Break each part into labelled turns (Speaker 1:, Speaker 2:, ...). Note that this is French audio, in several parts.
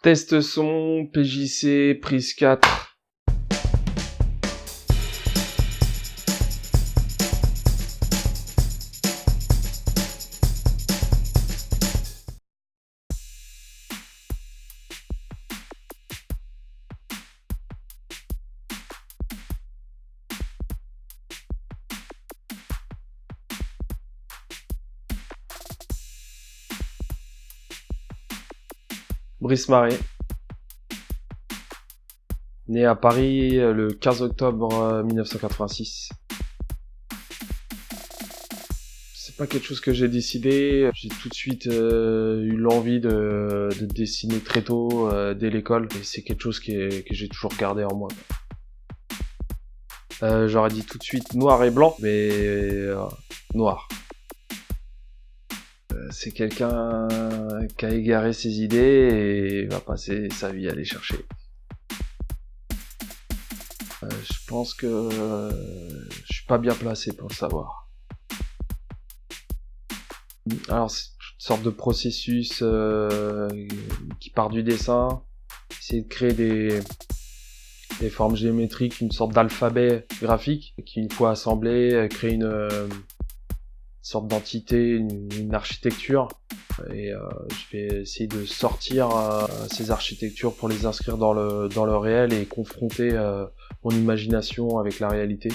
Speaker 1: Test son, PJC, prise 4. Brice Marais. Né à Paris le 15 octobre 1986. C'est pas quelque chose que j'ai décidé. J'ai tout de suite eu l'envie de dessiner très tôt, dès l'école. Et c'est quelque chose que j'ai toujours gardé en moi. J'aurais dit tout de suite noir et blanc, mais noir. C'est quelqu'un qui a égaré ses idées et va passer sa vie à les chercher. Je pense que je suis pas bien placé pour le savoir. Alors c'est une sorte de processus qui part du dessin, c'est de créer des formes géométriques, une sorte d'alphabet graphique qui, une fois assemblé, crée une sorte d'entité, une architecture. Et je vais essayer de sortir ces architectures pour les inscrire dans le réel et confronter mon imagination avec la réalité.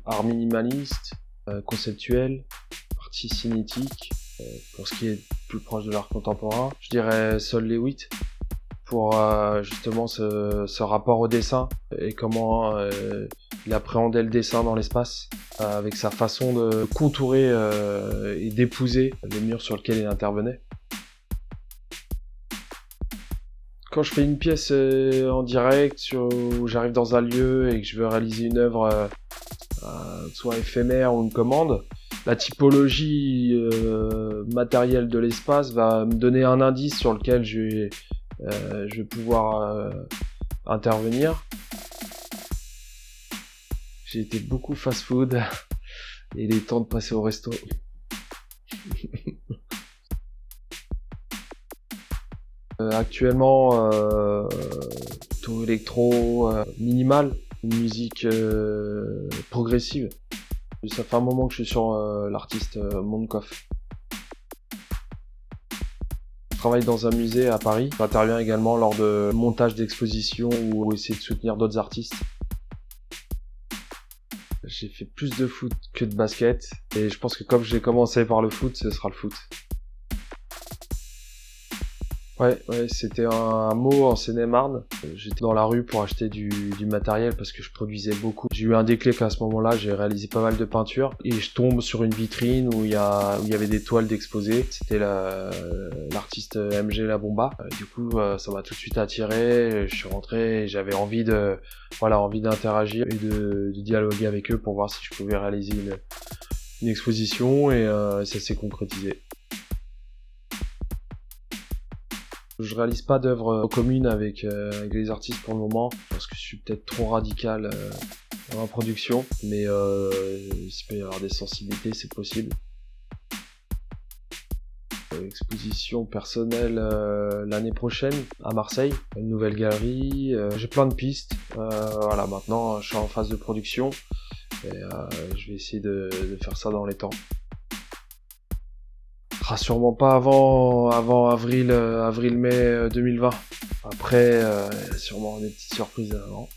Speaker 1: Art minimaliste, conceptuel, partie cinétique. Pour ce qui est plus proche de l'art contemporain, je dirais Sol Lewitt pour justement ce rapport au dessin et comment il appréhendait le dessin dans l'espace avec sa façon de contourer et d'épouser les murs sur lesquels il intervenait. Quand je fais une pièce en direct, où j'arrive dans un lieu et que je veux réaliser une œuvre soit éphémère ou une commande, la typologie matérielle de l'espace va me donner un indice sur lequel je vais pouvoir intervenir. J'ai été beaucoup fast-food et il est temps de passer au resto. Actuellement, plutôt électro, minimal, une musique progressive. Ça fait un moment que je suis sur l'artiste Mondkoff. Je travaille dans un musée à Paris. J'interviens également lors de montage d'expositions ou essayer de soutenir d'autres artistes. J'ai fait plus de foot que de basket et je pense que comme j'ai commencé par le foot, ce sera le foot. Ouais, c'était un mot en Seine-et-Marne. J'étais dans la rue pour acheter du matériel parce que je produisais beaucoup. J'ai eu un déclic à ce moment-là, j'ai réalisé pas mal de peintures et je tombe sur une vitrine où il y avait des toiles d'exposés. C'était l'artiste MG La Bomba. Du coup, ça m'a tout de suite attiré. Je suis rentré et j'avais envie d'interagir et de dialoguer avec eux pour voir si je pouvais réaliser une exposition et ça s'est concrétisé. Je réalise pas d'œuvres communes avec les artistes pour le moment, parce que je suis peut-être trop radical dans ma production, mais s'il peut y avoir des sensibilités, c'est possible. Exposition personnelle l'année prochaine à Marseille, une nouvelle galerie, j'ai plein de pistes. Voilà, maintenant je suis en phase de production et je vais essayer de faire ça dans les temps. Sûrement pas avant avril-mai 2020. Après, sûrement des petites surprises avant.